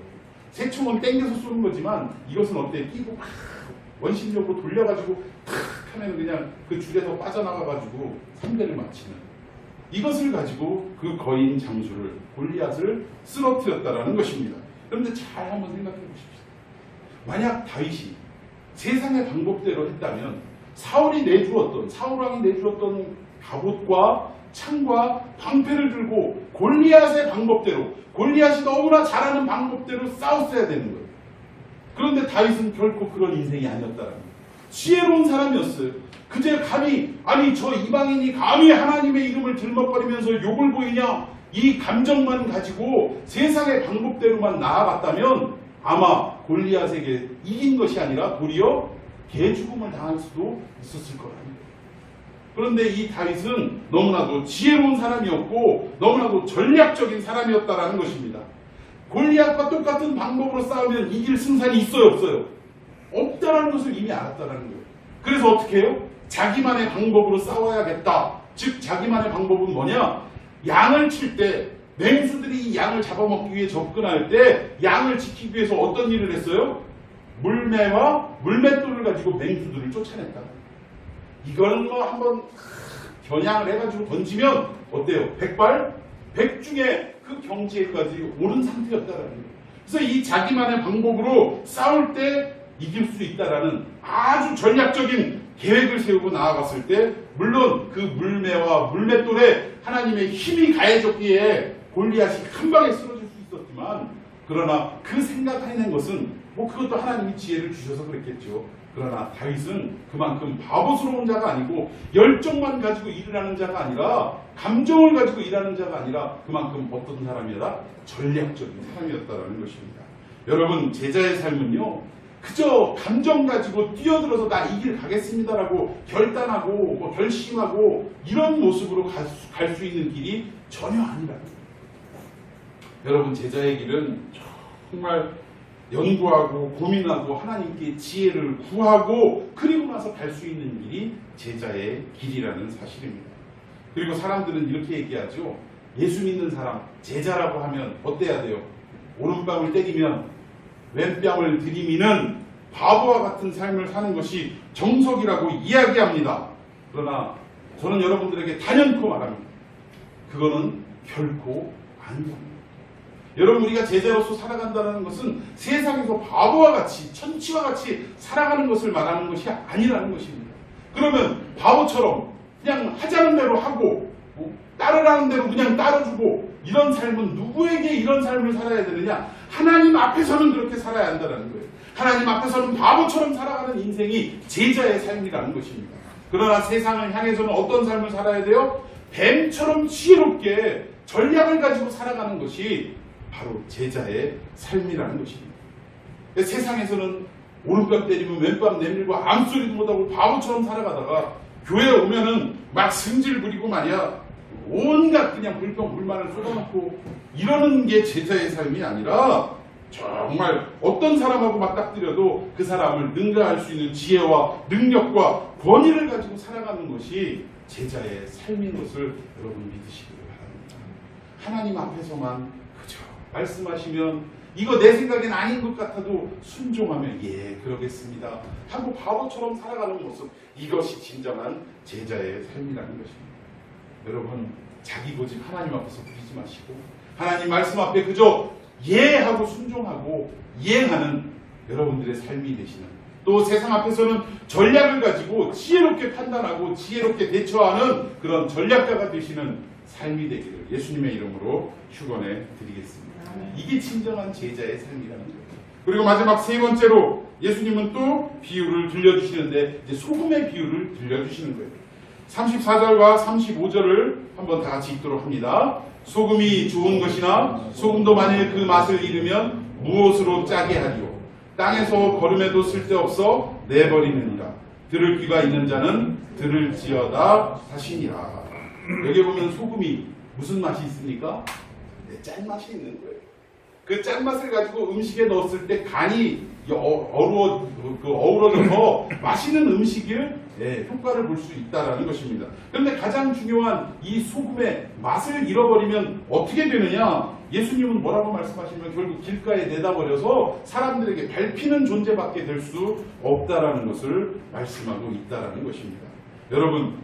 새총은 땡겨서 쏘는 거지만 이것은 어때? 끼고 막 원심력으로 돌려가지고 탁 하면 그냥 그 줄에서 빠져나가가지고 상대를 맞히는. 이것을 가지고 그 거인 장수를, 골리앗을 쓰러뜨렸다라는 것입니다. 여러분들 잘 한번 생각해 보십시오. 만약 다윗이 세상의 방법대로 했다면 사울왕이 내주었던 갑옷과 창과 방패를 들고 골리앗의 방법대로, 골리앗이 너무나 잘하는 방법대로 싸웠어야 되는 거예요. 그런데 다윗은 결코 그런 인생이 아니었다는 거예요. 지혜로운 사람이었어요. 그제 감히, 아니 저 이방인이 감히 하나님의 이름을 들먹거리면서 욕을 보이냐, 이 감정만 가지고 세상의 방법대로만 나아갔다면 아마 골리앗에게 이긴 것이 아니라 도리어 개죽음을 당할 수도 있었을 거랍니다. 그런데 이 다윗은 너무나도 지혜로운 사람이었고 너무나도 전략적인 사람이었다라는 것입니다. 골리앗과 똑같은 방법으로 싸우면 이길 승산이 있어요, 없어요? 없다라는 것을 이미 알았다라는 거예요. 그래서 어떻게 해요? 자기만의 방법으로 싸워야겠다. 즉 자기만의 방법은 뭐냐? 양을 칠 때 맹수들이 이 양을 잡아먹기 위해 접근할 때 양을 지키기 위해서 어떤 일을 했어요? 물매와 물맷돌을 가지고 맹수들을 쫓아냈다. 이거는 뭐 한번 겨냥을 해가지고 던지면 어때요? 백발 백중에 그 경지에까지 오른 상태였다라는 거예요. 그래서 이 자기만의 방법으로 싸울 때 이길 수 있다라는 아주 전략적인 계획을 세우고 나아갔을 때, 물론 그 물매와 물맷돌에 하나님의 힘이 가해졌기에 골리앗이 한 방에 쓰러질 수 있었지만, 그러나 그 생각해낸 것은 뭐 그것도 하나님이 지혜를 주셔서 그랬겠죠. 그러나 다윗은 그만큼 바보스러운 자가 아니고 열정만 가지고 일을 하는 자가 아니라 감정을 가지고 일하는 자가 아니라 그만큼 어떤 사람이라 전략적인 사람이었다는 것입니다. 여러분, 제자의 삶은요, 그저 감정 가지고 뛰어들어서 나 이 길 가겠습니다라고 결단하고 뭐 결심하고 이런 모습으로 갈 수 있는 길이 전혀 아니라는 거예요. 여러분, 제자의 길은 정말 연구하고 고민하고 하나님께 지혜를 구하고 그리고 나서 갈 수 있는 길이 제자의 길이라는 사실입니다. 그리고 사람들은 이렇게 얘기하죠. 예수 믿는 사람, 제자라고 하면 어때야 돼요? 오른뺨을 때리면 왼뺨을 들이미는 바보와 같은 삶을 사는 것이 정석이라고 이야기합니다. 그러나 저는 여러분들에게 단연코 말합니다. 그거는 결코 아닙니다. 여러분, 우리가 제자로서 살아간다는 것은 세상에서 바보와 같이 천치와 같이 살아가는 것을 말하는 것이 아니라는 것입니다. 그러면 바보처럼 그냥 하자는 대로 하고 따르라는 대로 그냥 따라주고 이런 삶은 누구에게 이런 삶을 살아야 되느냐? 하나님 앞에서는 그렇게 살아야 한다는 거예요. 하나님 앞에서는 바보처럼 살아가는 인생이 제자의 삶이라는 것입니다. 그러나 세상을 향해서는 어떤 삶을 살아야 돼요? 뱀처럼 지혜롭게 전략을 가지고 살아가는 것이 바로 제자의 삶이라는 것입니다. 세상에서는 오른뺨 때리면 왼뺨 내밀고 아무 소리도 못하고 바보처럼 살아가다가 교회에 오면은 막 승질 부리고 말이야 온갖 그냥 불평 불만을 쏟아놓고 이러는 게 제자의 삶이 아니라 정말 어떤 사람하고 맞닥뜨려도 그 사람을 능가할 수 있는 지혜와 능력과 권위를 가지고 살아가는 것이 제자의 삶인 것을 여러분 믿으시기를 바랍니다. 하나님 앞에서만 그저 말씀하시면 이거 내 생각엔 아닌 것 같아도 순종하면 예 그러겠습니다 하고 바보처럼 살아가는 모습, 이것이 진정한 제자의 삶이라는 것입니다. 여러분 자기 고집 하나님 앞에서 부리지 마시고 하나님 말씀 앞에 그저 예 하고 순종하고 이행하는 여러분들의 삶이 되시는, 또 세상 앞에서는 전략을 가지고 지혜롭게 판단하고 지혜롭게 대처하는 그런 전략가가 되시는 삶이 되기를 예수님의 이름으로 축원해 드리겠습니다. 이게 진정한 제자의 삶이라는 거예요. 그리고 마지막 세 번째로 예수님은 또 비유를 들려주시는데 이제 소금의 비유를 들려주시는 거예요. 34절과 35절을 한번 다 같이 읽도록 합니다. 소금이 좋은 것이나 소금도 만일 그 맛을 잃으면 무엇으로 짜게 하리요? 땅에서 거름에도 쓸데없어 내버리느니라. 들을 귀가 있는 자는 들을지어다 하시니라. 여기 보면 소금이 무슨 맛이 있습니까? 짠맛이 있는 거예요. 그 짠맛을 가지고 음식에 넣었을 때 간이 어우러져서 맛있는 음식을 효과를 볼 수 있다는 것입니다. 그런데 가장 중요한 이 소금의 맛을 잃어버리면 어떻게 되느냐? 예수님은 뭐라고 말씀하시면 결국 길가에 내다버려서 사람들에게 밟히는 존재밖에 될 수 없다라는 것을 말씀하고 있다라는 것입니다. 여러분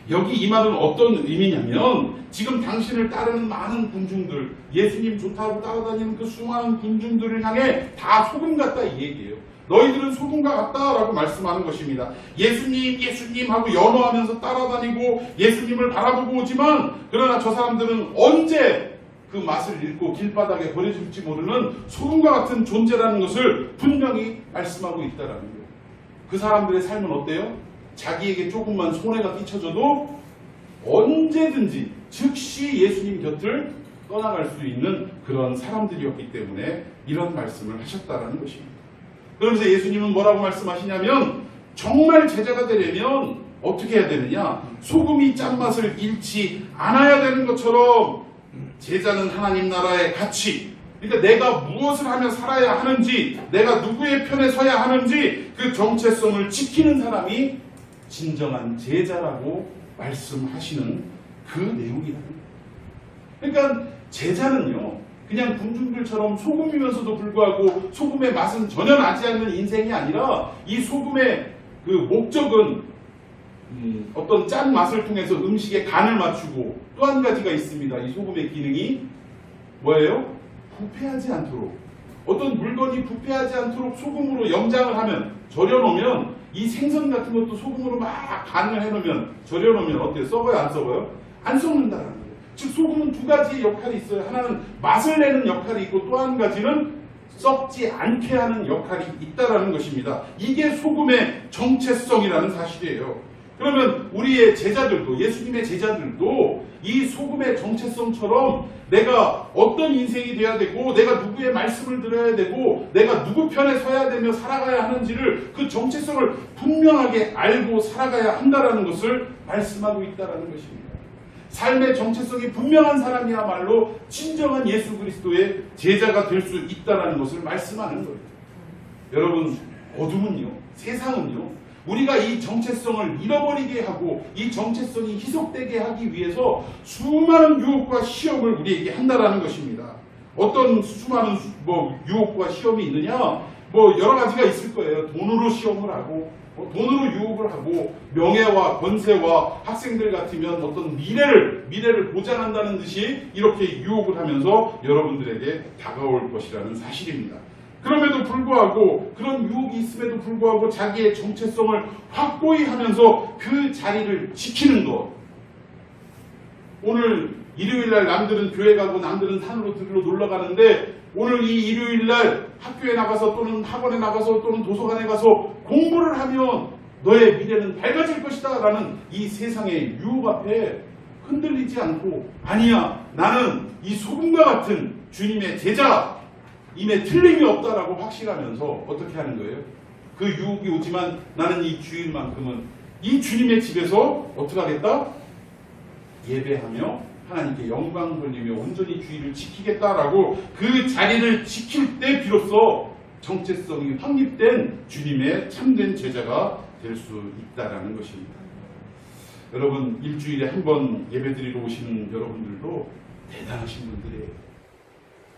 여기 이 말은 어떤 의미냐면 지금 당신을 따르는 많은 군중들, 예수님 좋다고 따라다니는 그 수많은 군중들을 향해 다 소금 같다 이 얘기예요. 너희들은 소금과 같다라고 말씀하는 것입니다. 예수님 하고 연호하면서 따라다니고 예수님을 바라보고 오지만 그러나 저 사람들은 언제 그 맛을 잃고 길바닥에 버려질지 모르는 소금과 같은 존재라는 것을 분명히 말씀하고 있다는 거예요. 그 사람들의 삶은 어때요? 자기에게 조금만 손해가 끼쳐져도 언제든지 즉시 예수님 곁을 떠나갈 수 있는 그런 사람들이었기 때문에 이런 말씀을 하셨다는 것입니다. 그러면서 예수님은 뭐라고 말씀하시냐면 정말 제자가 되려면 어떻게 해야 되느냐? 소금이 짠맛을 잃지 않아야 되는 것처럼 제자는 하나님 나라의 가치, 그러니까 내가 무엇을 하며 살아야 하는지, 내가 누구의 편에 서야 하는지 그 정체성을 지키는 사람이 진정한 제자라고 말씀하시는 그 내용이라는 거예요. 그러니까 제자는요 그냥 군중들처럼 소금이면서도 불구하고 소금의 맛은 전혀 나지 않는 인생이 아니라 이 소금의 그 목적은 어떤 짠 맛을 통해서 음식에 간을 맞추고 또 한 가지가 있습니다. 이 소금의 기능이 뭐예요? 부패하지 않도록, 어떤 물건이 부패하지 않도록 소금으로 염장을 하면, 절여놓으면 이 생선 같은 것도 소금으로 막 간을 해놓으면 절여놓으면 어때요? 썩어요? 안 썩어요? 안 썩는다는 거예요. 즉 소금은 두 가지의 역할이 있어요. 하나는 맛을 내는 역할이 있고 또 한 가지는 썩지 않게 하는 역할이 있다는 것입니다. 이게 소금의 정체성이라는 사실이에요. 그러면 우리의 제자들도, 예수님의 제자들도 이 소금의 정체성처럼 내가 어떤 인생이 돼야 되고 내가 누구의 말씀을 들어야 되고 내가 누구 편에 서야 되며 살아가야 하는지를 그 정체성을 분명하게 알고 살아가야 한다는 것을 말씀하고 있다는 것입니다. 삶의 정체성이 분명한 사람이야말로 진정한 예수 그리스도의 제자가 될 수 있다는 것을 말씀하는 거예요. 여러분, 어둠은요, 세상은요, 우리가 이 정체성을 잃어버리게 하고 이 정체성이 희석되게 하기 위해서 수많은 유혹과 시험을 우리에게 한다라는 것입니다. 어떤 수많은 유혹과 시험이 있느냐? 여러 가지가 있을 거예요. 돈으로 시험을 하고, 돈으로 유혹을 하고, 명예와 권세와 학생들 같으면 어떤 미래를 보장한다는 듯이 이렇게 유혹을 하면서 여러분들에게 다가올 것이라는 사실입니다. 그럼에도 불구하고 그런 유혹이 있음에도 불구하고 자기의 정체성을 확고히 하면서 그 자리를 지키는 것. 오늘 일요일날 남들은 교회 가고 남들은 산으로 들로 놀러 가는데 오늘 이 일요일날 학교에 나가서 또는 학원에 나가서 또는 도서관에 가서 공부를 하면 너의 미래는 밝아질 것이다 라는 이 세상의 유혹 앞에 흔들리지 않고 아니야 나는 이 소금과 같은 주님의 제자임에 틀림이 없다라고 확신하면서 어떻게 하는 거예요? 그 유혹이 오지만 나는 이 주일만큼은 이 주님의 집에서 어떻게 하겠다? 예배하며 하나님께 영광 돌리며 온전히 주의를 지키겠다라고 그 자리를 지킬 때 비로소 정체성이 확립된 주님의 참된 제자가 될 수 있다라는 것입니다. 여러분 일주일에 한 번 예배드리러 오시는 여러분들도 대단하신 분들이에요.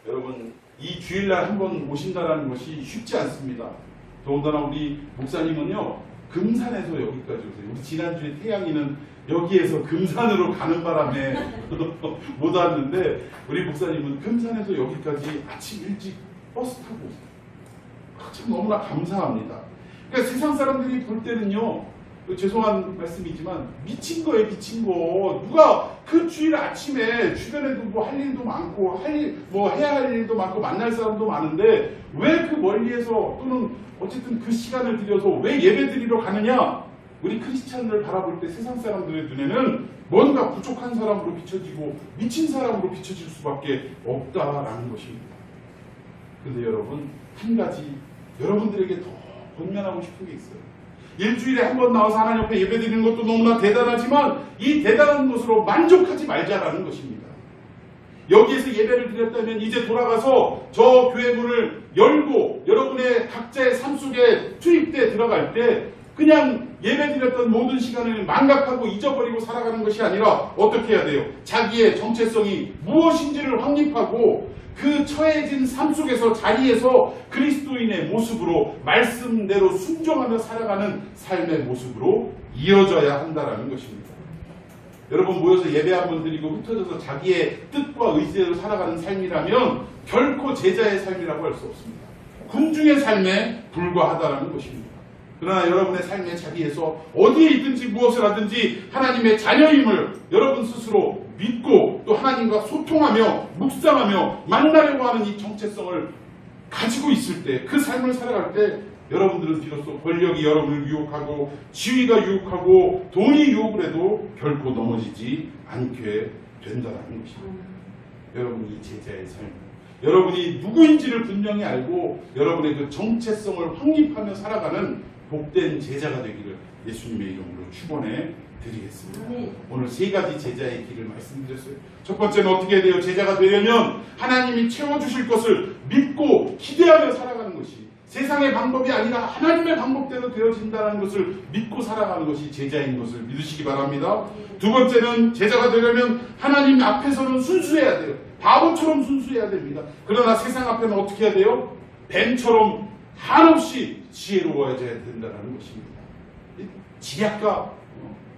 여러분 이 주일날 한 번 오신다라는 것이 쉽지 않습니다. 더군다나 우리 목사님은요 금산에서 여기까지 오세요. 우리 지난주에 태양이는 여기에서 금산으로 가는 바람에 못 왔는데 우리 목사님은 금산에서 여기까지 아침 일찍 버스 타고 오세요. 참 너무나 감사합니다. 그러니까 세상 사람들이 볼 때는요 죄송한 말씀이지만 미친 거예요. 미친 거. 누가 그 주일 아침에 주변에도 뭐 할 일도 많고 해야 할 일도 많고 만날 사람도 많은데 왜 그 멀리에서 또는 어쨌든 그 시간을 들여서 왜 예배드리러 가느냐? 우리 크리스찬을 바라볼 때 세상 사람들의 눈에는 뭔가 부족한 사람으로 비춰지고 미친 사람으로 비춰질 수밖에 없다라는 것입니다. 그런데 여러분 한 가지 여러분들에게 더 권면하고 싶은 게 있어요. 일주일에 한 번 나와서 하나님 앞에 예배드리는 것도 너무나 대단하지만 이 대단한 것으로 만족하지 말자라는 것입니다. 여기에서 예배를 드렸다면 이제 돌아가서 저 교회 문을 열고 여러분의 각자의 삶 속에 투입돼 들어갈 때 그냥 예배드렸던 모든 시간을 망각하고 잊어버리고 살아가는 것이 아니라 어떻게 해야 돼요? 자기의 정체성이 무엇인지를 확립하고 그 처해진 삶 속에서 자리에서 그리스도인의 모습으로 말씀대로 순종하며 살아가는 삶의 모습으로 이어져야 한다는 것입니다. 여러분 모여서 예배 한번 드리고 흩어져서 자기의 뜻과 의지대로 살아가는 삶이라면 결코 제자의 삶이라고 할 수 없습니다. 군중의 삶에 불과하다는 것입니다. 그러나 여러분의 삶의 자리에서 어디에 있든지 무엇을 하든지 하나님의 자녀임을 여러분 스스로 믿고 또 하나님과 소통하며 묵상하며 만나려고 하는 이 정체성을 가지고 있을 때 그 삶을 살아갈 때 여러분들은 비로소 권력이 여러분을 유혹하고 지위가 유혹하고 돈이 유혹을 해도 결코 넘어지지 않게 된다는 것입니다. 여러분 이 제자의 삶 여러분이 누구인지를 분명히 알고 여러분의 그 정체성을 확립하며 살아가는 복된 제자가 되기를 예수님의 이름으로 축원해 드리겠습니다. 오늘 세 가지 제자의 길을 말씀드렸어요. 첫 번째는 어떻게 해야 돼요? 제자가 되려면 하나님이 채워주실 것을 믿고 기대하며 살아가는 것이 세상의 방법이 아니라 하나님의 방법대로 되어진다는 것을 믿고 살아가는 것이 제자인 것을 믿으시기 바랍니다. 두 번째는 제자가 되려면 하나님 앞에서는 순수해야 돼요. 바보처럼 순수해야 됩니다. 그러나 세상 앞에는 어떻게 해야 돼요? 뱀처럼 한없이 지혜로워져야 된다는 것입니다. 지략가,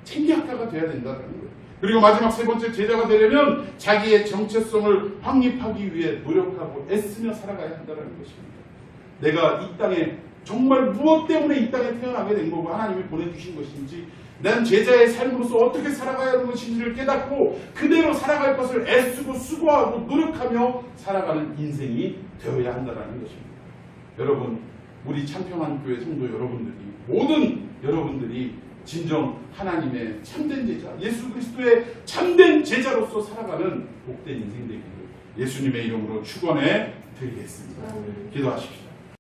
챙기학가가 돼야 된다는 거예요. 그리고 마지막 세 번째 제자가 되려면 자기의 정체성을 확립하기 위해 노력하고 애쓰며 살아가야 한다는 것입니다. 내가 이 땅에 정말 무엇 때문에 이 땅에 태어나게 된 거고 하나님이 보내주신 것인지 난 제자의 삶으로서 어떻게 살아가야 하는 것인지를 깨닫고 그대로 살아갈 것을 애쓰고 수고하고 노력하며 살아가는 인생이 되어야 한다는 것입니다. 여러분 우리 참평한 교회 성도 여러분들이 모든 여러분들이 진정 하나님의 참된 제자 예수 그리스도의 참된 제자로서 살아가는 복된 인생 되기를 예수님의 이름으로 축원해 드리겠습니다. 기도하십시오.